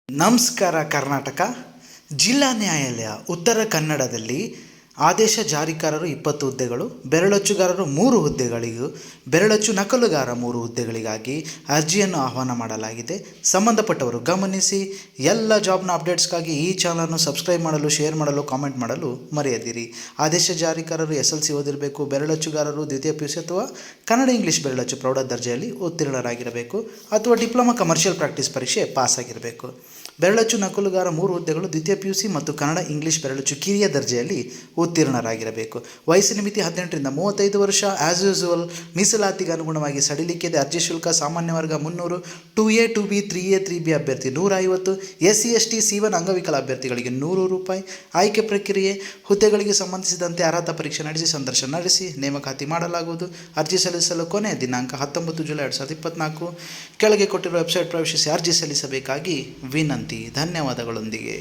ನಮಸ್ಕಾರ ಕರ್ನಾಟಕ. ಜಿಲ್ಲಾ ನ್ಯಾಯಾಲಯ ಉತ್ತರ ಕನ್ನಡದಲ್ಲಿ ಆದೇಶ ಜಾರಿಕಾರರು 20 ಹುದ್ದೆಗಳು, ಬೆರಳಚ್ಚುಗಾರರು 3 ಹುದ್ದೆಗಳಿಗೂ, ಬೆರಳಚ್ಚು ನಕಲುಗಾರ 3 ಹುದ್ದೆಗಳಿಗಾಗಿ ಅರ್ಜಿಯನ್ನು ಆಹ್ವಾನ ಮಾಡಲಾಗಿದೆ. ಸಂಬಂಧಪಟ್ಟವರು ಗಮನಿಸಿ. ಎಲ್ಲ ಜಾಬ್ನ ಅಪ್ಡೇಟ್ಸ್ಗಾಗಿ ಈ ಚಾನಲನ್ನು ಸಬ್ಸ್ಕ್ರೈಬ್ ಮಾಡಲು, ಶೇರ್ ಮಾಡಲು, ಕಾಮೆಂಟ್ ಮಾಡಲು ಮರೆಯದಿರಿ. ಆದೇಶ ಜಾರಿಕಾರರು SLC ಓದಿರಬೇಕು. ಬೆರಳಚ್ಚುಗಾರರು ದ್ವಿತೀಯ PUC ಅಥವಾ ಕನ್ನಡ ಇಂಗ್ಲೀಷ್ ಬೆರಳಚ್ಚು ಪ್ರೌಢ ದರ್ಜೆಯಲ್ಲಿ ಉತ್ತೀರ್ಣರಾಗಿರಬೇಕು ಅಥವಾ ಡಿಪ್ಲೊಮಾ ಕಮರ್ಷಿಯಲ್ ಪ್ರಾಕ್ಟೀಸ್ ಪರೀಕ್ಷೆ ಪಾಸ್ ಆಗಿರಬೇಕು. ಬೆರಳಚ್ಚು ನಕಲುಗಾರ 3 ಹುದ್ದೆಗಳು ದ್ವಿತೀಯ PUC ಮತ್ತು ಕನ್ನಡ ಇಂಗ್ಲೀಷ್ ಬೆರಳಚ್ಚು ಕಿರಿಯ ದರ್ಜೆಯಲ್ಲಿ ಉತ್ತೀರ್ಣರಾಗಿರಬೇಕು. ವಯಸ್ಸಿನ ಮಿತಿ 18 ರಿಂದ 35 ವರ್ಷ. ಆ್ಯಸ್ ಯೂಸುವಲ್ ಮೀಸಲಾತಿಗೆ ಅನುಗುಣವಾಗಿ ಸಡಿಲಿಕೆಯಿದೆ. ಅರ್ಜಿ ಶುಲ್ಕ ಸಾಮಾನ್ಯ ವರ್ಗ 300, 2A 2B 3A 3B ಅಭ್ಯರ್ಥಿ 150, SC ST C1 ಅಂಗವಿಕಲ ಅಭ್ಯರ್ಥಿಗಳಿಗೆ 100 ರೂಪಾಯಿ. ಆಯ್ಕೆ ಪ್ರಕ್ರಿಯೆ: ಹುದ್ದೆಗಳಿಗೆ ಸಂಬಂಧಿಸಿದಂತೆ ಅರ್ಹತಾ ಪರೀಕ್ಷೆ ನಡೆಸಿ, ಸಂದರ್ಶನ ನಡೆಸಿ ನೇಮಕಾತಿ ಮಾಡಲಾಗುವುದು. ಅರ್ಜಿ ಸಲ್ಲಿಸಲು ಕೊನೆಯ ದಿನಾಂಕ 19 ಜುಲೈ 2024. ಕೆಳಗೆ ಕೊಟ್ಟಿರುವ ವೆಬ್ಸೈಟ್ ಪ್ರವೇಶಿಸಿ ಅರ್ಜಿ ಸಲ್ಲಿಸಬೇಕಾಗಿ ವಿನಂತಿ. ಧನ್ಯವಾದಗಳೊಂದಿಗೆ.